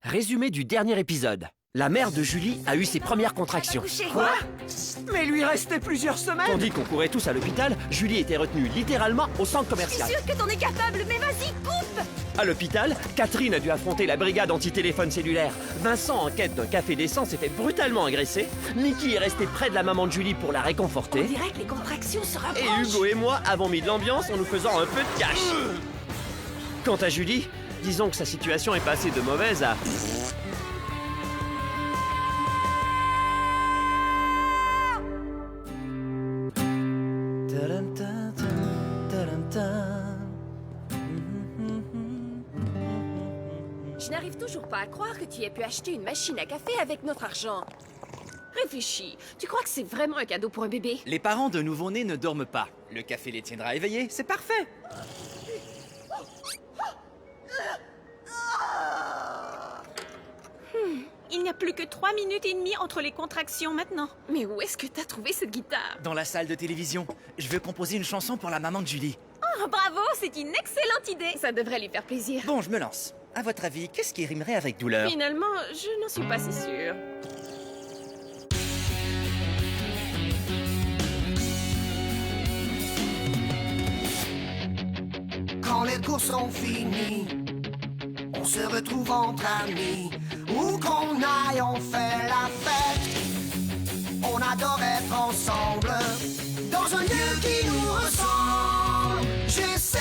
Résumé du dernier épisode. La mère de Julie a eu ses premières contractions. Quoi? Mais lui restait plusieurs semaines. Tandis qu'on courait tous à l'hôpital, Julie était retenue littéralement au centre commercial. Je suis sûre que t'en es capable, mais vas-y, coupe! À l'hôpital, Catherine a dû affronter la brigade anti-téléphone cellulaire. Vincent, en quête d'un café décent, s'est fait brutalement agresser. Mickey est resté près de la maman de Julie pour la On réconforter. dirait que les contractions se Et rapprochent. Hugo et moi avons mis de l'ambiance en nous faisant un peu de cash. Quant à Julie, disons que sa situation est passée de mauvaise à... Je n'arrive toujours pas à croire que tu aies pu acheter une machine à café avec notre argent. Réfléchis, tu crois que c'est vraiment un cadeau pour un bébé? Les parents d'un nouveau-né ne dorment pas. Le café les tiendra éveillés, c'est parfait. Il n'y a plus que 3 minutes et demie entre les contractions maintenant. Mais où est-ce que t'as trouvé cette guitare? Dans la salle de télévision, je veux composer une chanson pour la maman de Julie. Oh, bravo, c'est une excellente idée. Ça devrait lui faire plaisir. Bon, je me lance. À votre avis, qu'est-ce qui rimerait avec douleur? Finalement, je n'en suis pas si sûre. Quand les cours sont finis, on se retrouve entre amis. Où qu'on aille, on fait la fête. On adore être ensemble, dans un lieu qui nous ressemble. J'ai 16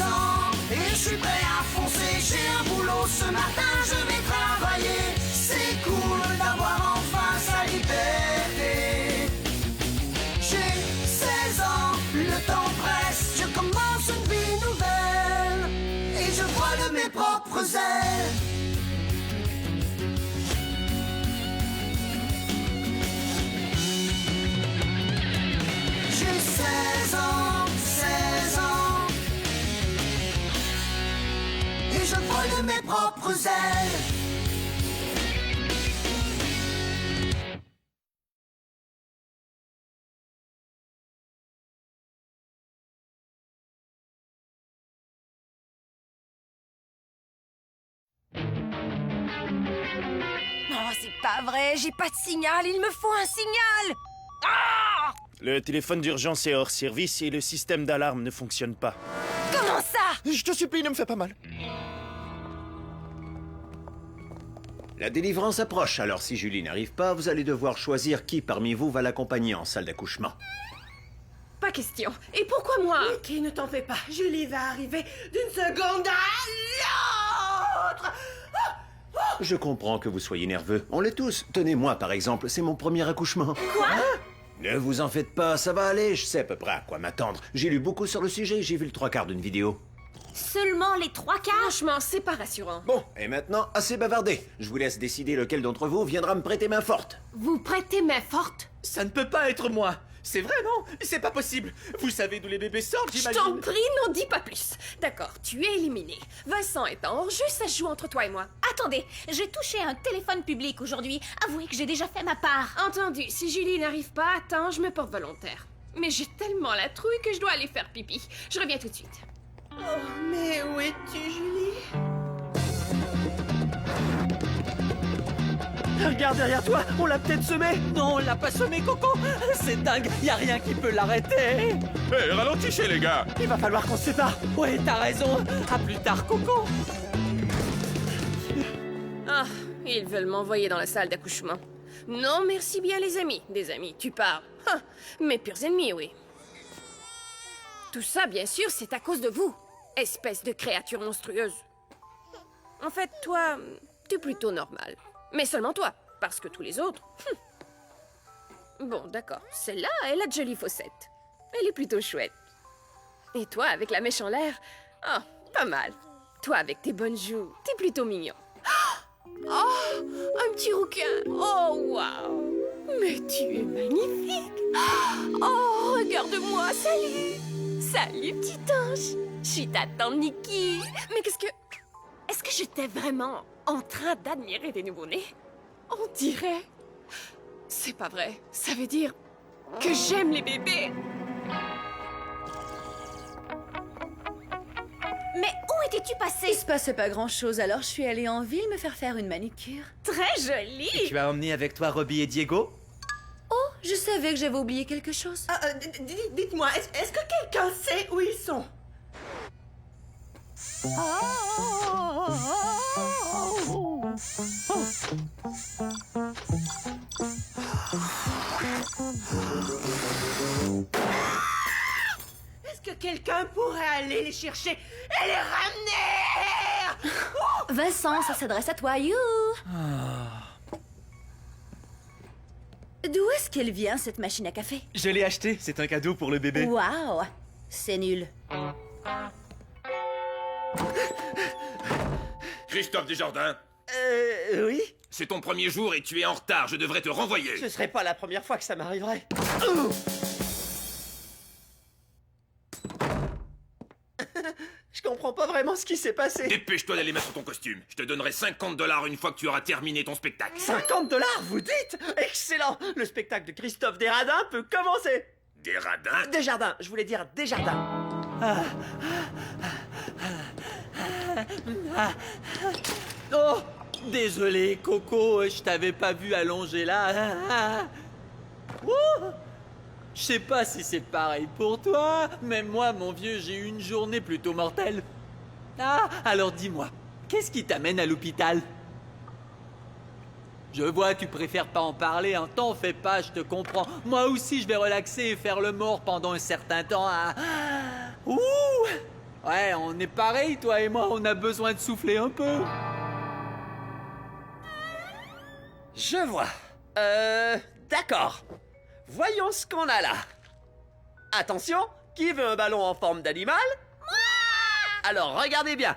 ans et je suis prêt à foncer. J'ai un boulot ce matin, je vais travailler. C'est cool d'avoir enfin sa liberté. J'ai 16 ans, le temps presse. Je commence une vie nouvelle et je vole de mes propres ailes. J'ai 16 ans, 16 ans et je vole de mes propres ailes. Oh, c'est pas vrai, j'ai pas de signal, il me faut un signal! Le téléphone d'urgence est hors service et le système d'alarme ne fonctionne pas. Comment ça? Je te supplie, ne me fais pas mal. La délivrance approche, alors si Julie n'arrive pas, vous allez devoir choisir qui parmi vous va l'accompagner en salle d'accouchement. Pas question. Et pourquoi moi? Ok, ne t'en fais pas. Julie va arriver d'une seconde à l'autre. Je comprends que vous soyez nerveux. On l'est tous. Tenez-moi, par exemple, c'est mon premier accouchement. Quoi? Ne vous en faites pas, ça va aller, je sais à peu près à quoi m'attendre. J'ai lu beaucoup sur le sujet, j'ai vu le 3/4 d'une vidéo. Seulement les 3/4? Franchement, c'est pas rassurant. Bon, et maintenant, assez bavardé. Je vous laisse décider lequel d'entre vous viendra me prêter main forte. Vous prêtez main forte? Ça ne peut pas être moi. C'est vrai, non? C'est pas possible. Vous savez d'où les bébés sortent, Je j'imagine. t'en prie, n'en dis pas plus. D'accord, tu es éliminé. Vincent est en hors-jeu, ça se joue entre toi et moi. Attendez, j'ai touché un téléphone public aujourd'hui. Avouez que j'ai déjà fait ma part. Entendu, si Julie n'arrive pas, attends, je me porte volontaire. Mais j'ai tellement la trouille que je dois aller faire pipi. Je reviens tout de suite. Oh, mais où es-tu, Julie? Regarde derrière toi, on l'a peut-être semé. Non, on l'a pas semé, Coco. C'est dingue, y a rien qui peut l'arrêter. Hé, ralentissez, les gars. Il va falloir qu'on se sépare. Ouais, t'as raison. À plus tard, Coco. Ah, ils veulent m'envoyer dans la salle d'accouchement. Non, merci bien les amis. Des amis, tu parles. Ah, mes pires ennemis, oui. Tout ça, bien sûr, c'est à cause de vous, espèce de créature monstrueuse. En fait, toi, t'es plutôt normal. Mais seulement toi, parce que tous les autres... Bon, d'accord. Celle-là, elle a de jolies fossettes. Elle est plutôt chouette. Et toi, avec la mèche en l'air... Ah, pas mal. Toi, avec tes bonnes joues, t'es plutôt mignon. Oh, un petit rouquin. Oh, waouh. Mais tu es magnifique. Oh, regarde-moi, salut. Salut, petit ange. Je suis ta tante Nikki. Mais qu'est-ce que... Est-ce que j'étais vraiment en train d'admirer des nouveau-nés? On dirait... C'est pas vrai. Ça veut dire que j'aime les bébés. Mais où étais-tu Il passé? se passait pas grand-chose, alors je suis allée en ville me faire une manicure. Très joli. Et tu as emmené avec toi Robbie et Diego? Oh, je savais que j'avais oublié quelque chose. Dites-moi, est-ce que quelqu'un sait où ils sont? Est-ce que quelqu'un pourrait aller les chercher et les ramener? Vincent, ça s'adresse à toi, you. D'où est-ce qu'elle vient, cette machine à café? Je l'ai achetée, c'est un cadeau pour le bébé. Waouh, c'est nul. Christophe Desjardins, Oui? c'est ton premier jour et tu es en retard, je devrais te renvoyer. Ce serait pas la première fois que ça m'arriverait. Je comprends pas vraiment ce qui s'est passé. Dépêche-toi d'aller mettre ton costume. Je te donnerai 50 $ une fois que tu auras terminé ton spectacle. 50 $, vous dites? Excellent! Le spectacle de Christophe Desjardins peut commencer! Des radins? Desjardins, je voulais dire Desjardins. Oh, désolé, Coco, je t'avais pas vu allongé là. Ouh. Je sais pas si c'est pareil pour toi, mais moi, mon vieux, j'ai eu une journée plutôt mortelle. Ah, alors dis-moi, qu'est-ce qui t'amène à l'hôpital? Je vois, tu préfères pas en parler, hein. T'en fais pas, je te comprends. Moi aussi, je vais relaxer et faire le mort pendant un certain temps. Ah. Ouh! Ouais, on est pareil, toi et moi, on a besoin de souffler un peu. Je vois. D'accord. Voyons ce qu'on a là. Attention, qui veut un ballon en forme d'animal? Moi! Alors, regardez bien.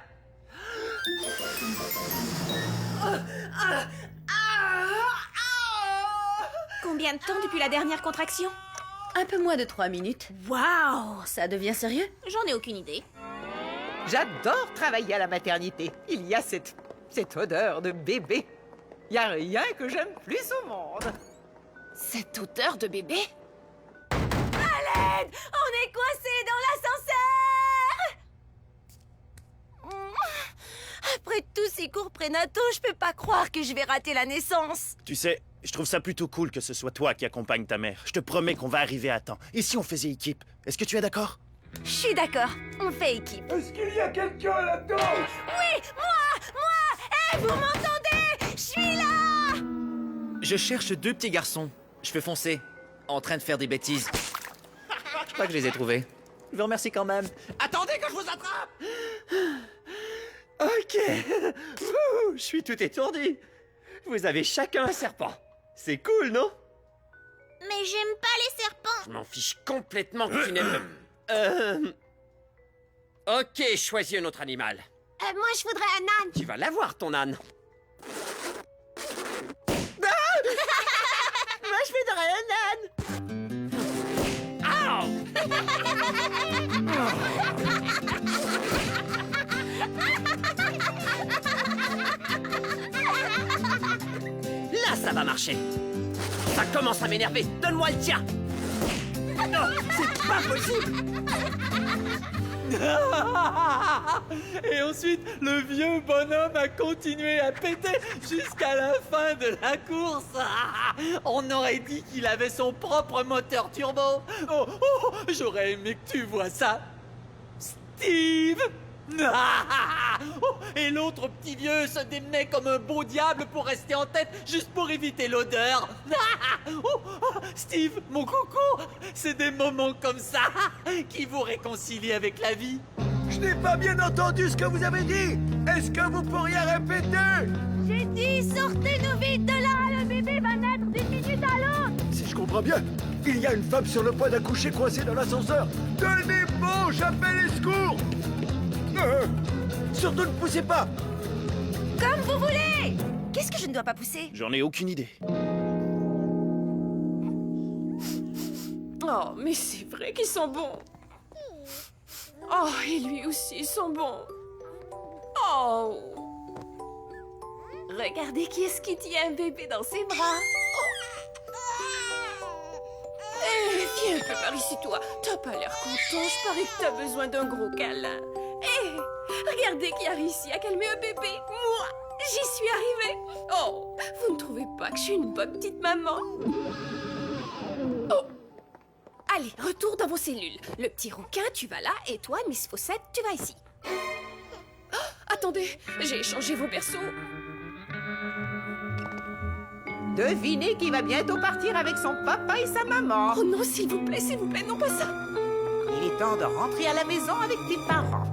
Combien de temps depuis la dernière contraction? Un peu moins de 3 minutes. Waouh! Ça devient sérieux? J'en ai aucune idée. J'adore travailler à la maternité. Il y a cette odeur de bébé. Il y a rien que j'aime plus au monde. Cette odeur de bébé? On est coincé dans l'ascenseur! Après tous ces cours prénataux, je peux pas croire que je vais rater la naissance. Tu sais, je trouve ça plutôt cool que ce soit toi qui accompagne ta mère. Je te promets qu'on va arriver à temps. Et si on faisait équipe? Est-ce que tu es d'accord? Je suis d'accord, on fait équipe. Est-ce qu'il y a quelqu'un là-dedans? Oui, moi! Hé, vous m'entendez? Je suis là! Je cherche 2 petits garçons, cheveux foncés, en train de faire des bêtises. Je crois que je les ai trouvés. Je vous remercie quand même. Attendez que je vous attrape! Ok. Ouh, je suis tout étourdi. Vous avez chacun un serpent. C'est cool, non? Mais j'aime pas les serpents. Je m'en fiche complètement que tu n'aimes... Ok, choisis un autre animal. Moi, je voudrais un âne. Tu vas l'avoir, ton âne. Ah! Moi, je voudrais un âne. Là, ça va marcher. Ça commence à m'énerver. Donne-moi le tien. Non, c'est pas possible. Et ensuite, le vieux bonhomme a continué à péter jusqu'à la fin de la course. On aurait dit qu'il avait son propre moteur turbo. Oh, oh, j'aurais aimé que tu vois ça. Steve! Oh, et l'autre petit vieux se démenait comme un beau diable pour rester en tête, juste pour éviter l'odeur. Oh, oh, Steve, mon coco, c'est des moments comme ça qui vous réconcilient avec la vie. Je n'ai pas bien entendu ce que vous avez dit. Est-ce que vous pourriez répéter? J'ai dit, sortez-nous vite de là. Le bébé va naître d'une minute à l'autre. Si je comprends bien, il y a une femme sur le point d'accoucher coincée dans l'ascenseur. Tenez bon, j'appelle les secours. Surtout ne poussez pas. Comme vous voulez. Qu'est-ce que je ne dois pas pousser? J'en ai aucune idée. Oh, mais c'est vrai qu'ils sont bons. Oh, et lui aussi, ils sont bons. Oh! Regardez qui est-ce qui tient un bébé dans ses bras. Eh, viens un peu par ici, toi. T'as pas l'air content. Je parie que t'as besoin d'un gros câlin. Eh, Regardez qui a réussi à calmer un bébé. Moi, j'y suis arrivée. Oh, vous ne trouvez pas que je suis une bonne petite maman? Oh. Allez, retour dans vos cellules. Le petit rouquin, tu vas là, et toi, Miss Fawcett, tu vas ici. Oh, attendez, j'ai échangé vos berceaux. Devinez qui va bientôt partir avec son papa et sa maman. Oh non, s'il vous plaît, non pas ça. Il est temps de rentrer à la maison avec tes parents.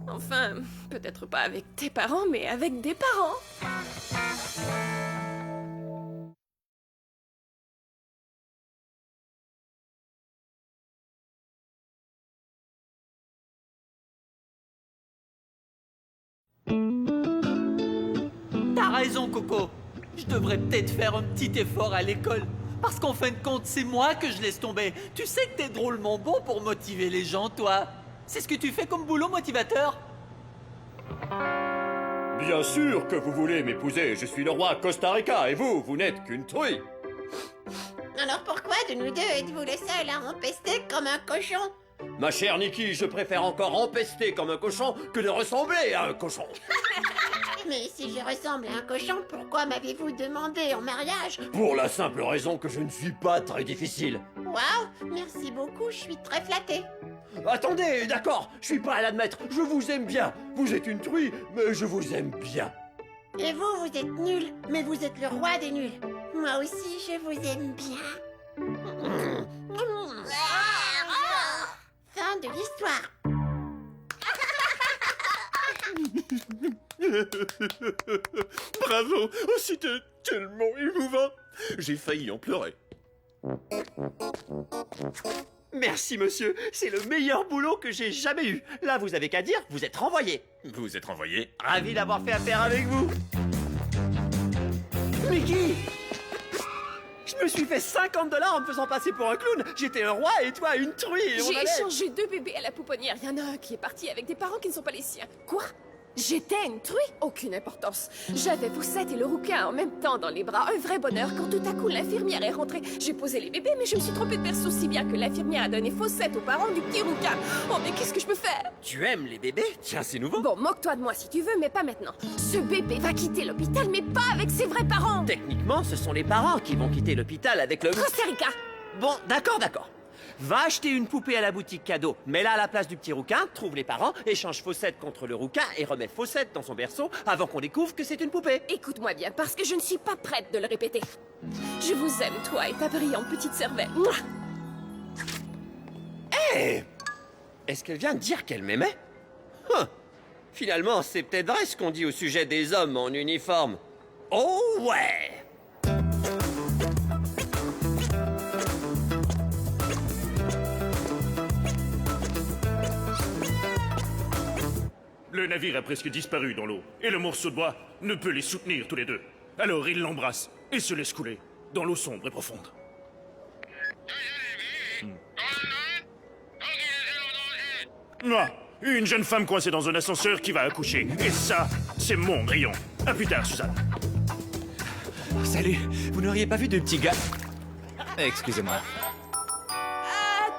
Enfin, peut-être pas avec tes parents, mais avec des parents. T'as raison, Coco. Je devrais peut-être faire un petit effort à l'école. Parce qu'en fin de compte, c'est moi que je laisse tomber. Tu sais que t'es drôlement bon pour motiver les gens, toi. C'est ce que tu fais comme boulot motivateur? Bien sûr que vous voulez m'épouser. Je suis le roi Costa Rica et vous n'êtes qu'une truie. Alors pourquoi de nous deux êtes-vous le seul à empester comme un cochon? Ma chère Nikki, je préfère encore empester comme un cochon que de ressembler à un cochon. Mais si je ressemble à un cochon, pourquoi m'avez-vous demandé en mariage? Pour la simple raison que je ne suis pas très difficile. Waouh, merci beaucoup, je suis très flattée. Attendez, d'accord, je suis pas à l'admettre, je vous aime bien. Vous êtes une truie, mais je vous aime bien. Et vous, vous êtes nul, mais vous êtes le roi des nuls. Moi aussi, je vous aime bien. Fin de l'histoire. Bravo, oh, c'était tellement émouvant. J'ai failli en pleurer. Merci monsieur, c'est le meilleur boulot que j'ai jamais eu. Là, vous avez qu'à dire, vous êtes renvoyé. Vous êtes renvoyé? Ravi d'avoir fait affaire avec vous. Mickey! Je me suis fait 50 $ en me faisant passer pour un clown. J'étais un roi et toi une truie. J'ai échangé 2 bébés à la pouponnière. Il y en a un qui est parti avec des parents qui ne sont pas les siens. Quoi? J'étais une truie? Aucune importance. J'avais Fawcett et le rouquin en même temps dans les bras. Un vrai bonheur quand tout à coup l'infirmière est rentrée. J'ai posé les bébés, mais je me suis trompée de berceau si bien que l'infirmière a donné Fawcett aux parents du petit rouquin. Oh, mais qu'est-ce que je peux faire? Tu aimes les bébés? Tiens, c'est nouveau. Bon, moque-toi de moi si tu veux, mais pas maintenant. Ce bébé va quitter l'hôpital, mais pas avec ses vrais parents. Techniquement, ce sont les parents qui vont quitter l'hôpital avec le... Costa Rica. Bon, d'accord. Va acheter une poupée à la boutique cadeau, mets-la à la place du petit rouquin, trouve les parents, échange Fawcett contre le rouquin et remets Fawcett dans son berceau avant qu'on découvre que c'est une poupée. Écoute-moi bien, parce que je ne suis pas prête de le répéter. Je vous aime, toi et ta brillante petite cervelle. Hé! Est-ce qu'elle vient de dire qu'elle m'aimait? Finalement, c'est peut-être vrai ce qu'on dit au sujet des hommes en uniforme. Oh ouais! Le navire a presque disparu dans l'eau, et le morceau de bois ne peut les soutenir tous les deux. Alors il l'embrasse et se laisse couler dans l'eau sombre et profonde. Moi, une jeune femme coincée dans un ascenseur qui va accoucher. Et ça, c'est mon rayon. À plus tard, Suzanne. Salut, vous n'auriez pas vu de petits gars? Excusez-moi.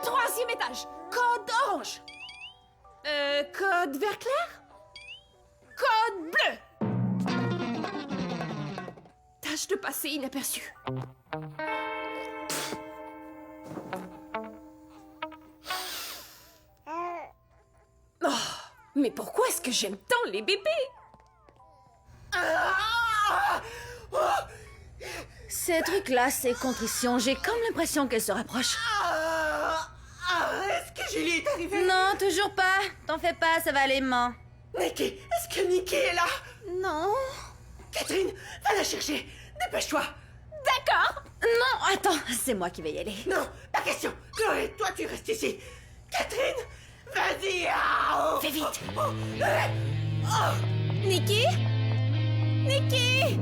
3e étage. Code orange. Code vert clair? Code bleu. Tâche de passer inaperçu. Oh, mais pourquoi est-ce que j'aime tant les bébés? Ces trucs-là, ces contritions, j'ai comme l'impression qu'elles se rapprochent. Est-ce que Julie est arrivée? Non, toujours pas. T'en fais pas, ça va aller, maman. Nikki, est-ce que Nikki est là? Non. Catherine, va la chercher. Dépêche-toi. D'accord. Non, attends, c'est moi qui vais y aller. Non, pas question. Chloé, toi tu restes ici. Catherine, vas-y. Fais vite. Nikki? Nikki?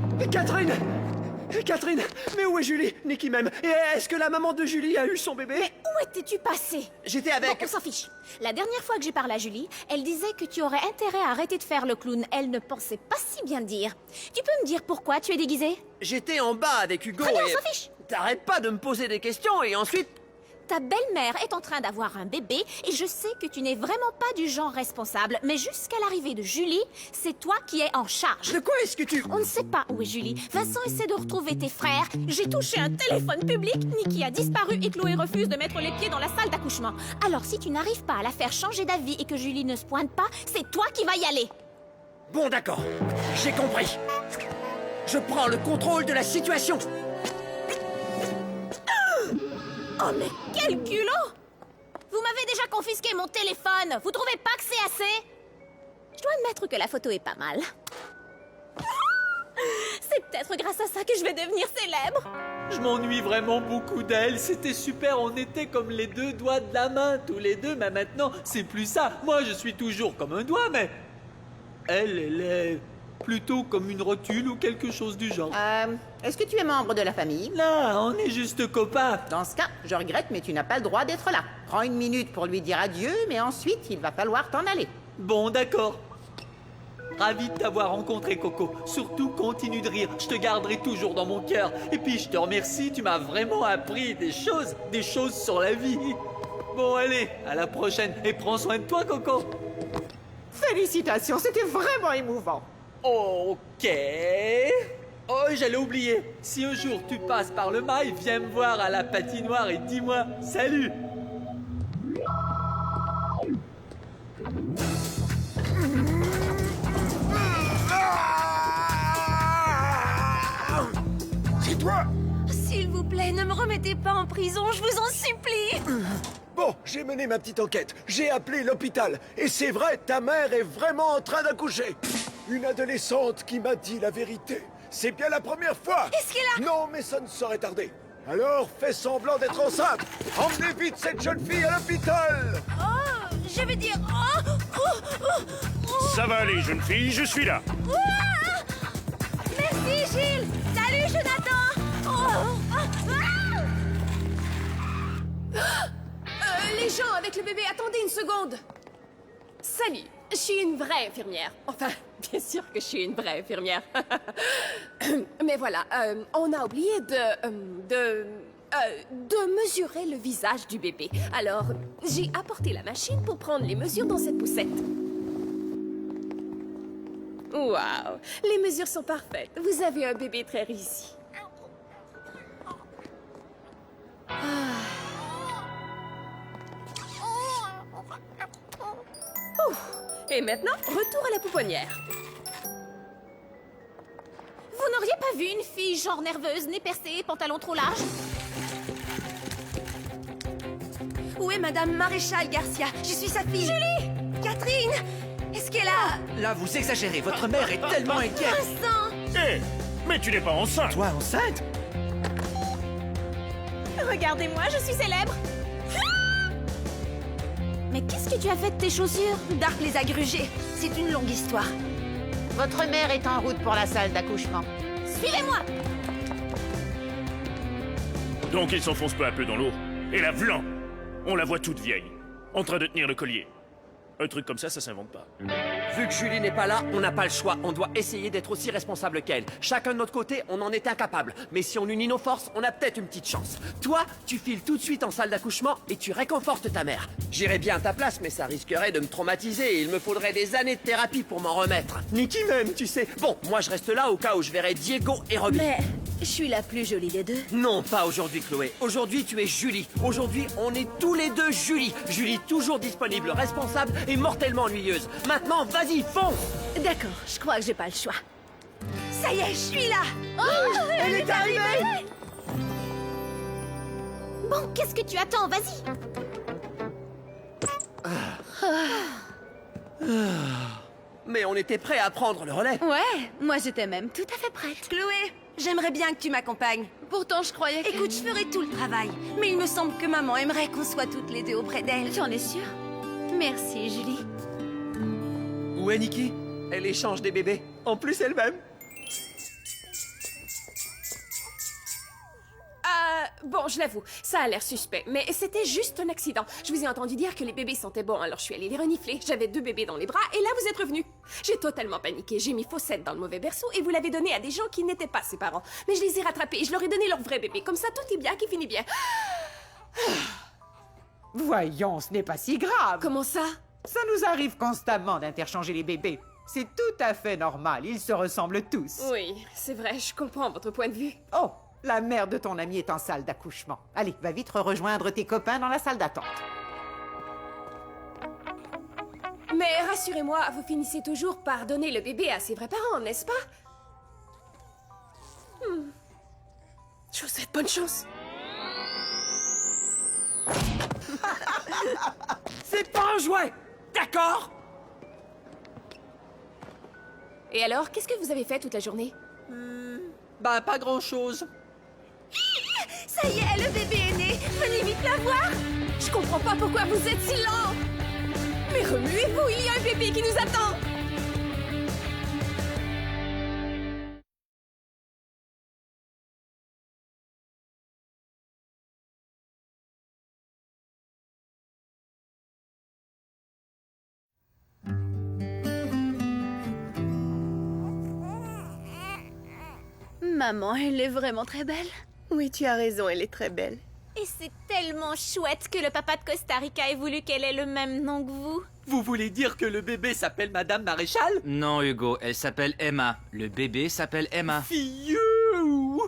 Catherine, mais où est Julie? Nikki même. Et est-ce que la maman de Julie a eu son bébé? Mais où étais-tu passé? J'étais avec... Bon, on s'en fiche. La dernière fois que j'ai parlé à Julie, elle disait que tu aurais intérêt à arrêter de faire le clown. Elle ne pensait pas si bien dire. Tu peux me dire pourquoi tu es déguisé? J'étais en bas avec Hugo Très bien, et... on s'en fiche. T'arrêtes pas de me poser des questions et ensuite... Ta belle-mère est en train d'avoir un bébé et je sais que tu n'es vraiment pas du genre responsable. Mais jusqu'à l'arrivée de Julie, c'est toi qui es en charge. De quoi est-ce que tu... On ne sait pas où est Julie. Vincent essaie de retrouver tes frères. J'ai touché un téléphone public. Nikki a disparu et Chloé refuse de mettre les pieds dans la salle d'accouchement. Alors si tu n'arrives pas à la faire changer d'avis et que Julie ne se pointe pas, c'est toi qui vas y aller. Bon, d'accord. J'ai compris. Je prends le contrôle de la situation. Oh, mais quel culot! Vous m'avez déjà confisqué mon téléphone. Vous trouvez pas que c'est assez? Je dois admettre que la photo est pas mal. C'est peut-être grâce à ça que je vais devenir célèbre. Je m'ennuie vraiment beaucoup d'elle. C'était super, on était comme les deux doigts de la main, tous les deux, mais maintenant, c'est plus ça. Moi, je suis toujours comme un doigt, mais... Elle est plutôt comme une rotule ou quelque chose du genre. Est-ce que tu es membre de la famille? Non, on est juste copains. Dans ce cas, je regrette, mais tu n'as pas le droit d'être là. Prends une minute pour lui dire adieu, mais ensuite, il va falloir t'en aller. Bon, d'accord. Ravi de t'avoir rencontré, Coco. Surtout, continue de rire. Je te garderai toujours dans mon cœur. Et puis, je te remercie, tu m'as vraiment appris des choses sur la vie. Bon, allez, à la prochaine. Et prends soin de toi, Coco. Félicitations, c'était vraiment émouvant. Ok. Oh, j'allais oublier. Si un jour tu passes par le mail, viens me voir à la patinoire et dis-moi salut. C'est toi? S'il vous plaît, ne me remettez pas en prison, je vous en supplie. Bon, j'ai mené ma petite enquête. J'ai appelé l'hôpital. Et c'est vrai, ta mère est vraiment en train d'accoucher. Une adolescente qui m'a dit la vérité. C'est bien la première fois. Est-ce qu'elle a... Non, mais ça ne saurait tarder. Alors, fais semblant d'être enceinte. Emmenez vite cette jeune fille à l'hôpital. Oh, je veux dire... Ça va aller, jeune fille, je suis là. Merci, Gilles. Salut, Jonathan. Les gens avec le bébé, attendez une seconde. Salut, je suis une vraie infirmière. Enfin, bien sûr que je suis une vraie infirmière. Mais voilà, on a oublié de mesurer le visage du bébé. Alors, j'ai apporté la machine pour prendre les mesures dans cette poussette. Waouh, les mesures sont parfaites. Vous avez un bébé très réussi. Ouf. Et maintenant, retour à la pouponnière. Vous n'auriez pas vu une fille genre nerveuse, nez percé, pantalon trop large? Où est Madame Maréchal Garcia? Je suis sa fille. Julie! Catherine! Est-ce qu'elle a... Là, vous exagérez. Votre mère est tellement inquiète. Vincent! Hé, mais tu n'es pas enceinte. Toi, enceinte? Regardez-moi, je suis célèbre. Mais qu'est-ce que tu as fait de tes chaussures? Dark les a grugées. C'est une longue histoire. Votre mère est en route pour la salle d'accouchement. Suivez-moi! Donc il s'enfonce peu à peu dans l'eau. Et la vlan, on la voit toute vieille, en train de tenir le collier. Un truc comme ça s'invente pas. Vu que Julie n'est pas là, on n'a pas le choix. On doit essayer d'être aussi responsable qu'elle. Chacun de notre côté, on en est incapable. Mais si on unit nos forces, on a peut-être une petite chance. Toi, tu files tout de suite en salle d'accouchement et tu réconfortes ta mère. J'irais bien à ta place, mais ça risquerait de me traumatiser et il me faudrait des années de thérapie pour m'en remettre. Nikki même, tu sais. Bon, moi je reste là au cas où je verrai Diego et Robbie. Mais je suis la plus jolie des deux. Non, pas aujourd'hui, Chloé. Aujourd'hui, tu es Julie. Aujourd'hui, on est tous les deux Julie. Julie toujours disponible, responsable et mortellement ennuyeuse. Maintenant, vas-y, fonce! D'accord, je crois que j'ai pas le choix. Ça y est, je suis là! Oh, elle est arrivée! Bon, qu'est-ce que tu attends? Vas-y! Mais on était prêts à prendre le relais. Ouais, moi j'étais même tout à fait prête. Chloé, j'aimerais bien que tu m'accompagnes. Pourtant, je croyais que... Écoute, je ferai tout le travail. Mais il me semble que maman aimerait qu'on soit toutes les deux auprès d'elle. J'en ai sûre. Merci, Julie. Où est Nikki? Elle échange des bébés. En plus, elle-même. Bon, je l'avoue, ça a l'air suspect, mais c'était juste un accident. Je vous ai entendu dire que les bébés sentaient bon, alors je suis allée les renifler. J'avais 2 bébés dans les bras, et là, vous êtes revenus. J'ai totalement paniqué. J'ai mis Fawcett dans le mauvais berceau, et vous l'avez donné à des gens qui n'étaient pas ses parents. Mais je les ai rattrapés, et je leur ai donné leur vrai bébé. Comme ça, tout est bien, qui finit bien. Voyons, ce n'est pas si grave. Comment ça? Ça nous arrive constamment d'interchanger les bébés. C'est tout à fait normal, ils se ressemblent tous. Oui, c'est vrai, je comprends votre point de vue. Oh, la mère de ton ami est en salle d'accouchement. Allez, va vite rejoindre tes copains dans la salle d'attente. Mais rassurez-moi, vous finissez toujours par donner le bébé à ses vrais parents, n'est-ce pas? Je vous souhaite bonne chance. C'est pas un jouet, d'accord? Et alors, qu'est-ce que vous avez fait toute la journée? Bah, pas grand-chose. Ça y est, le bébé est né. Venez vite la voir. Je comprends pas pourquoi vous êtes si lent. Mais remuez-vous, il y a un bébé qui nous attend. Maman, elle est vraiment très belle. Oui, tu as raison, elle est très belle. Et c'est tellement chouette que le papa de Costa Rica ait voulu qu'elle ait le même nom que vous. Vous voulez dire que le bébé s'appelle Madame Maréchal? Non, Hugo, elle s'appelle Emma. Le bébé s'appelle Emma. Fiou!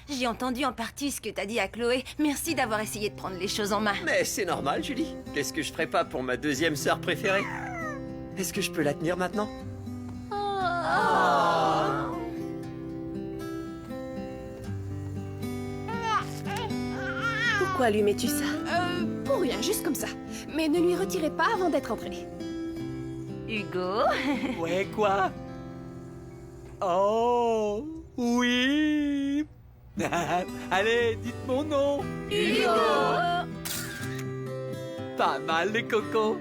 J'ai entendu en partie ce que t'as dit à Chloé. Merci d'avoir essayé de prendre les choses en main. Mais c'est normal, Julie. Qu'est-ce que je ferais pas pour ma deuxième sœur préférée? Est-ce que je peux la tenir maintenant? Pourquoi lui mets-tu ça? Pour rien, juste comme ça. Mais ne lui retirez pas avant d'être entré. Hugo? Ouais, quoi? Oh, oui! Allez, dites mon nom! Hugo! Pas mal, les cocos!